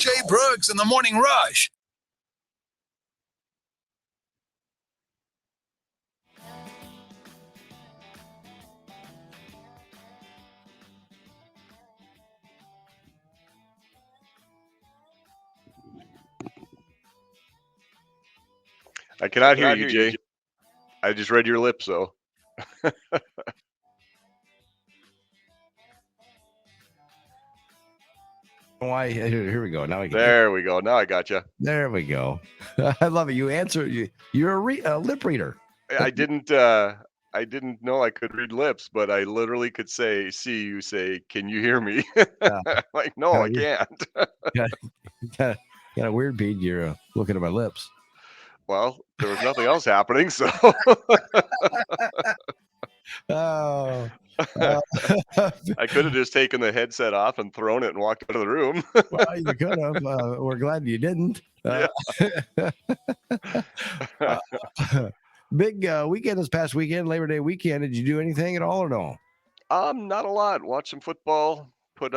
Jay Brooks in the Morning Rush. I cannot hear you, Jay. I just read your lips, though. Why? Here we go. Now I can. There we go. Now I got you. There we go. I love it. You answer. You're a lip reader. I didn't know I could read lips, but I literally could see you say, "Can you hear me?" Like, no, I can't. Got a weird bead. You're looking at my lips. Well, there was nothing else happening, so. Oh. I could have just taken the headset off and thrown it and walked out of the room. Well, you could have. We're glad you didn't. Big weekend this past weekend, Labor Day weekend. Did you do anything at all or no? Not a lot. Watched some football. Put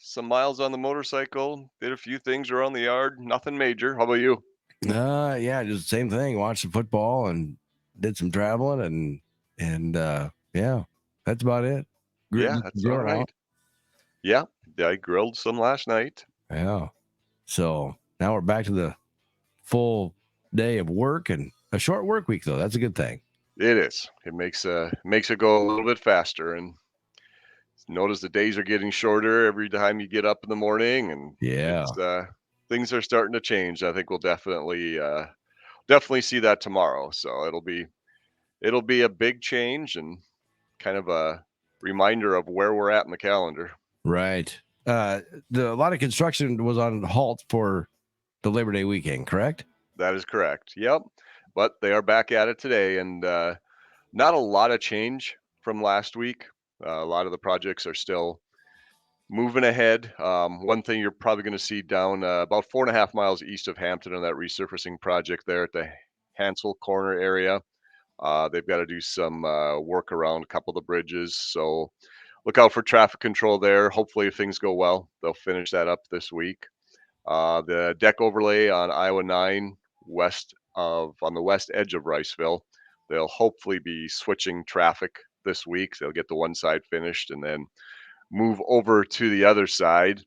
some miles on the motorcycle. Did a few things around the yard. Nothing major. How about you? Yeah, just the same thing. Watched some football and did some traveling and yeah, that's about it. Yeah, that's all right. Yeah, I grilled some last night. Yeah. So now we're back to the full day of work and a short work week, though. That's a good thing. It is. It makes it go a little bit faster, and notice the days are getting shorter every time you get up in the morning, and yeah, things are starting to change. I think we'll definitely see that tomorrow. So it'll be a big change and kind of a reminder of where we're at in the calendar. Right. A lot of construction was on halt for the Labor Day weekend, correct? That is correct. Yep. But they are back at it today, and not a lot of change from last week. A lot of the projects are still moving ahead. One thing you're probably going to see down about 4.5 miles east of Hampton on that resurfacing project there at the Hansel Corner area. They've got to do some work around a couple of the bridges. So look out for traffic control there. Hopefully, if things go well, they'll finish that up this week. The deck overlay on Iowa 9 on the west edge of Riceville, they'll hopefully be switching traffic this week. They'll get the one side finished and then move over to the other side.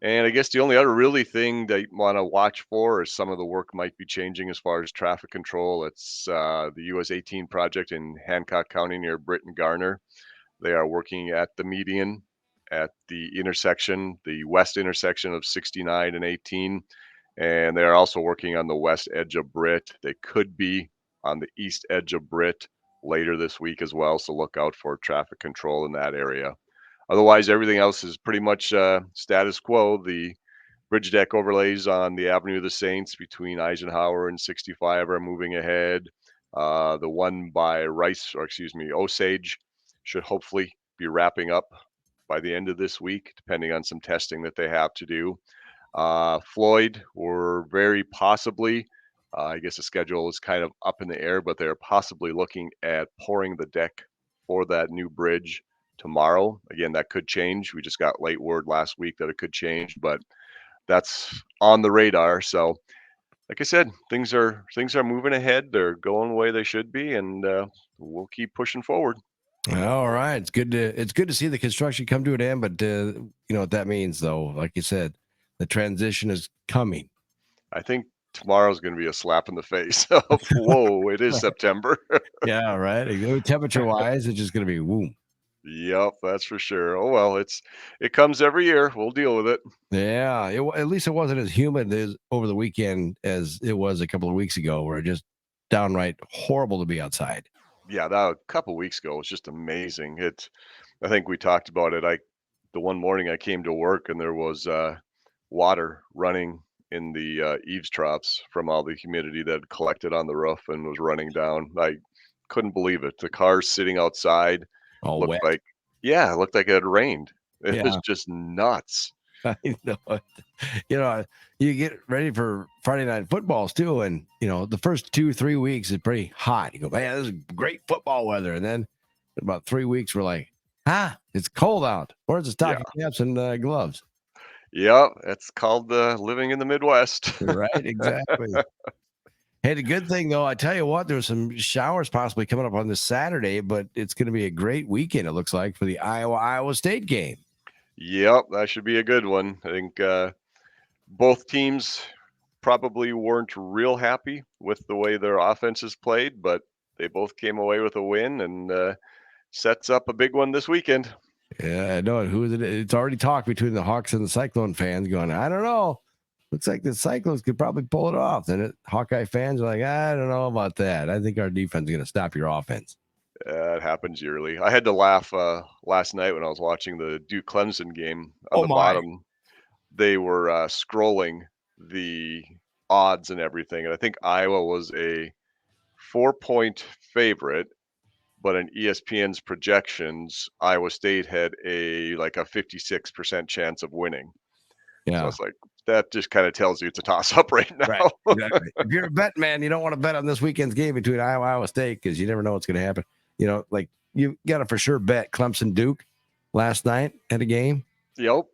And I guess the only other really thing that you want to watch for is some of the work might be changing as far as traffic control. It's the US 18 project in Hancock County near Britton Garner. They are working at the median at the intersection, the west intersection of 69 and 18. And they are also working on the west edge of Britt. They could be on the east edge of Britt later this week as well. So look out for traffic control in that area. Otherwise, everything else is pretty much status quo. The bridge deck overlays on the Avenue of the Saints between Eisenhower and 65 are moving ahead. The one by Osage should hopefully be wrapping up by the end of this week, depending on some testing that they have to do. Floyd, or very possibly, I guess the schedule is kind of up in the air, but they're possibly looking at pouring the deck for that new bridge tomorrow. Again, that could change. We just got late word last week that it could change, but that's on the radar. So, like I said, things are moving ahead. They're going the way they should be, and we'll keep pushing forward. All right, it's good to see the construction come to an end, but you know what that means, though. Like you said, the transition is coming. I think tomorrow's going to be a slap in the face. Whoa, it is September. Yeah, right. Temperature-wise, it's just going to be woo. Yep, that's for sure. Oh well, it comes every year. We'll deal with it. Yeah, at least it wasn't as humid as over the weekend as it was a couple of weeks ago, where it just downright horrible to be outside. Yeah, that a couple of weeks ago was just amazing. I think we talked about it. The one morning I came to work and there was water running in the eaves troughs from all the humidity that had collected on the roof and was running down. I couldn't believe it. The cars sitting outside all wet. It looked like it had rained. It was just nuts. I know. You know, you get ready for Friday night footballs too, and you know the first 2-3 weeks is pretty hot. You go, man, this is great football weather, and then about 3 weeks we're like, it's cold out. Where's the stocking caps and gloves? Yep, it's called living in the Midwest. Right, exactly. Hey, the good thing though, I tell you what, there's some showers possibly coming up on this Saturday, but it's going to be a great weekend. It looks like for the Iowa State game. Yep, that should be a good one. I think both teams probably weren't real happy with the way their offenses played, but they both came away with a win and sets up a big one this weekend. Yeah, I know. Who is it? It's already talked between the Hawks and the Cyclone fans going, I don't know. Looks like the Cyclones could probably pull it off. Then Hawkeye fans are like, I don't know about that. I think our defense is going to stop your offense. It happens yearly. I had to laugh last night when I was watching the Duke Clemson game. On Oh the my. bottom, they were scrolling the odds and everything, and I think Iowa was a 4-point favorite, but in ESPN's projections, Iowa State had a 56% chance of winning. So Yeah. it's like that just kind of tells you it's a toss up right now. Right. Exactly. If you're a bet man, you don't want to bet on this weekend's game between Iowa State because you never know what's going to happen. You know, like you got to for sure bet Clemson Duke last night at a game. Yep.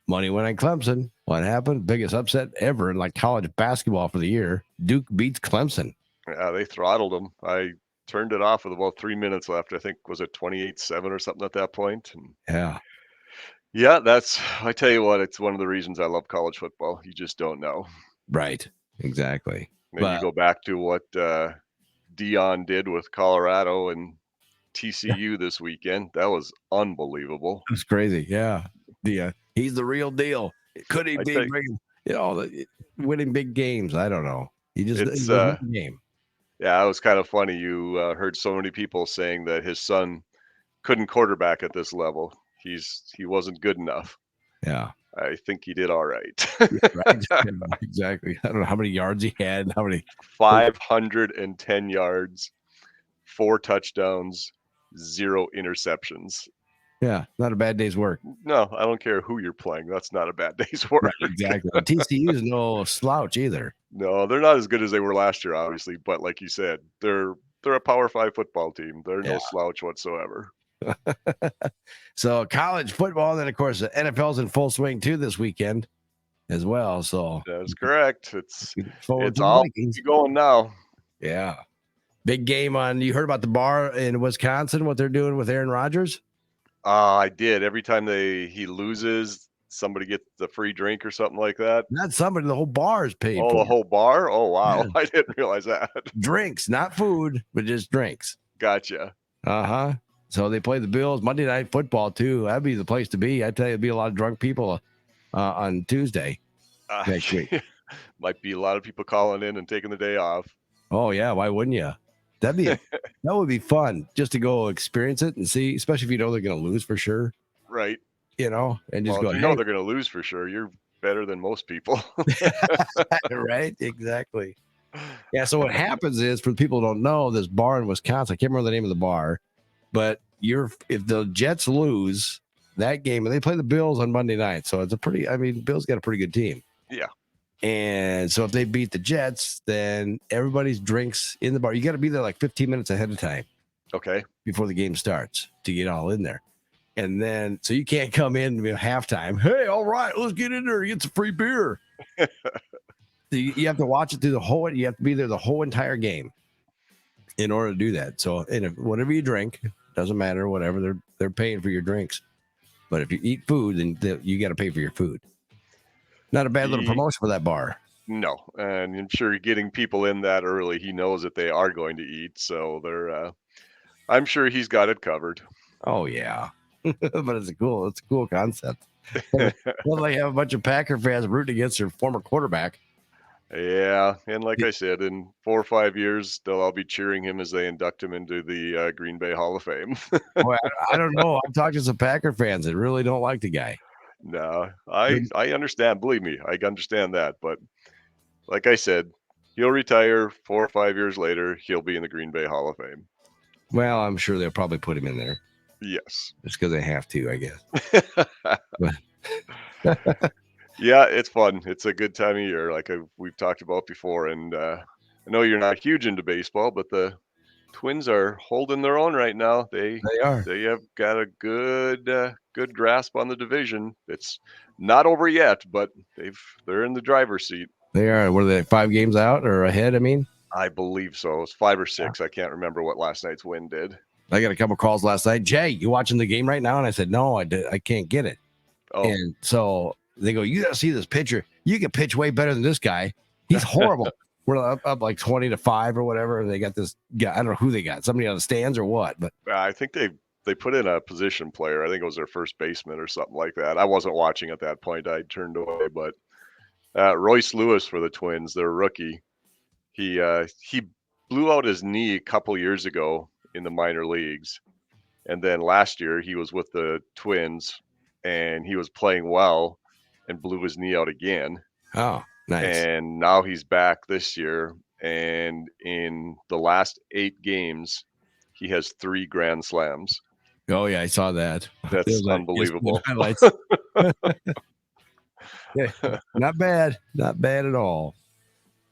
Money went on Clemson. What happened? Biggest upset ever in like college basketball for the year. Duke beats Clemson. Yeah, they throttled them. I turned it off with about 3 minutes left. I think was it 28-7 or something at that point. And Yeah. yeah, I tell you what, it's one of the reasons I love college football. You just don't know. Right. Exactly. And then you go back to what Dion did with Colorado and TCU this weekend. That was unbelievable. It's crazy. Yeah. He's the real deal. Could he I be think winning big games? I don't know. He's it's a game. yeah, it was kind of funny. You heard so many people saying that his son couldn't quarterback at this level. He wasn't good enough. Yeah. I think he did all right. Right. Yeah, exactly. I don't know how many yards he had, how many 510 yards, 4 touchdowns, 0 interceptions. Yeah, not a bad day's work. No, I don't care who you're playing. That's not a bad day's work. Right, exactly. TCU is no slouch either. No, they're not as good as they were last year, obviously. But like you said, they're a Power 5 football team. They're no slouch whatsoever. So college football, and then of course the NFL's in full swing too this weekend as well. So that's correct. It's all going now. Yeah, big game on. You heard about the bar in Wisconsin? What they're doing with Aaron Rodgers? I did. Every time he loses, somebody gets the free drink or something like that. Not somebody. The whole bar is paid. Oh, for. The whole bar? Oh, wow. Yeah. I didn't realize that. Drinks, not food, but just drinks. Gotcha. Uh-huh. So they play the Bills Monday Night Football too. That'd be the place to be. I tell you, it'd be a lot of drunk people on Tuesday next week. Might be a lot of people calling in and taking the day off. Oh yeah, why wouldn't you? That would be fun just to go experience it and see, especially if you know they're going to lose for sure. Right. You know, and just go. You know they're going to lose for sure. You're better than most people. Right. Exactly. Yeah. So what happens is, for people who don't know, this bar in Wisconsin, I can't remember the name of the bar, but if the Jets lose that game, and they play the Bills on Monday night, so it's Bills got a pretty good team. Yeah. And so if they beat the Jets, then everybody's drinks in the bar. You got to be there like 15 minutes ahead of time. Okay. Before the game starts to get all in there. And then, so you can't come in at halftime. Hey, all right, let's get in there. Get some free beer. You have to watch it through you have to be there the whole entire game in order to do that. So, whatever you drink, doesn't matter, whatever, they're paying for your drinks. But if you eat food, then you got to pay for your food. Not a bad little promotion for that bar. No, and I'm sure getting people in that early, he knows that they are going to eat, so I'm sure he's got it covered. Oh yeah, but it's a cool concept. Well, they have a bunch of Packer fans rooting against their former quarterback. Yeah, and like I said, in 4 or 5 years, they'll all be cheering him as they induct him into the Green Bay Hall of Fame. Boy, I don't know. I've talked to some Packer fans that really don't like the guy. No, I understand. Believe me, I understand that. But like I said, he'll retire 4 or 5 years later. He'll be in the Green Bay Hall of Fame. Well, I'm sure they'll probably put him in there. Yes. Just because they have to, I guess. Yeah, it's fun. It's a good time of year, like we've talked about before. And I know you're not huge into baseball, but the Twins are holding their own right now. They are. They have got a good grasp on the division. It's not over yet, but they're in the driver's seat. They are. What are they? 5 games out or ahead? I mean, I believe so. It's 5 or 6. I can't remember what last night's win did. I got a couple calls last night. Jay, you watching the game right now? And I said, no, I can't get it. Oh, And so they go, you got to see this pitcher. You can pitch way better than this guy. He's horrible. We're up like 20-5 or whatever. And they got this guy. I don't know who they got. Somebody on the stands or what. But I think they put in a position player. I think it was their first baseman or something like that. I wasn't watching at that point. I turned away. But Royce Lewis for the Twins, their rookie, he blew out his knee a couple years ago in the minor leagues. And then last year he was with the Twins and he was playing well and blew his knee out again. oh, nice. And now he's back this year. And in the last 8 games, he has 3 grand slams. Oh, yeah, I saw that. That's It was like unbelievable. highlights. Yeah, not bad. Not bad at all.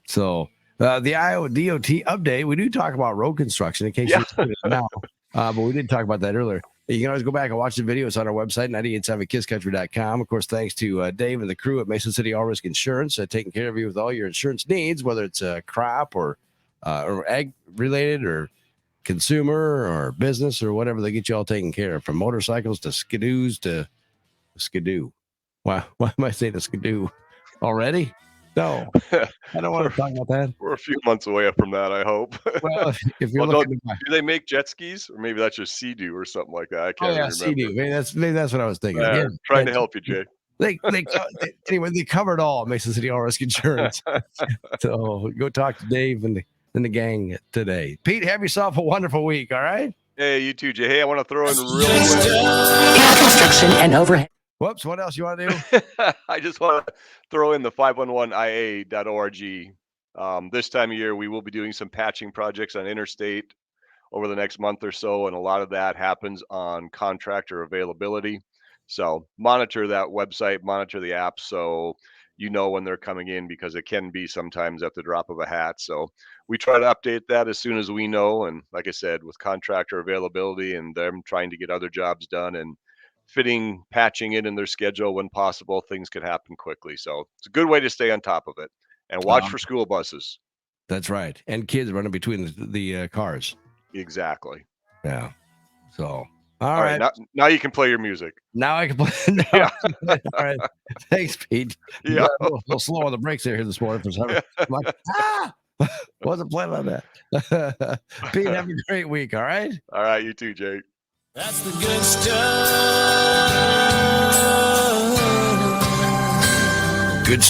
So the Iowa DOT update, we do talk about road construction in case Yeah. you're tuning in now. But we did talk about that earlier. You can always go back and watch the video. It's on our website, 987kisscountry.com. Of course, thanks to Dave and the crew at Mason City All Risk Insurance, taking care of you with all your insurance needs, whether it's crop or ag related or consumer or business or whatever. They get you all taken care of, from motorcycles to skidoos to skidoo. Why am I saying a skidoo already? No, I don't want to talk about that. We're a few months away from that, I hope. Well, if you're Well, looking to buy, do they make jet skis? Or maybe that's just Sea-Doo or something like that. I oh can't yeah, remember. CD. Maybe that's what I was thinking. Again, Trying to help you, Jay. Anyway, they covered all Mason City All Risk Insurance. So go talk to Dave and the gang today. Pete, have yourself a wonderful week. All right. Hey, you too, Jay. Hey, I want to throw in real quick. Construction and overhead. Whoops. What else you want to do? I just want to throw in the 511ia.org. This time of year, we will be doing some patching projects on interstate over the next month or so, and a lot of that happens on contractor availability. So monitor that website, monitor the app, so you know when they're coming in, because it can be sometimes at the drop of a hat. So we try to update that as soon as we know. And like I said, with contractor availability and them trying to get other jobs done and fitting patching it in their schedule when possible, things could happen quickly. So it's a good way to stay on top of it. And watch for school buses. That's right. And kids running between the cars. Exactly. Yeah. So All right. Now you can play your music. Now I can play. Yeah. All right. Thanks, Pete. Yeah. A little slow on the brakes here this morning for some reason. I'm like, wasn't planning on that. Pete, have a great week. All right. All right. You too, Jake. That's the good stuff.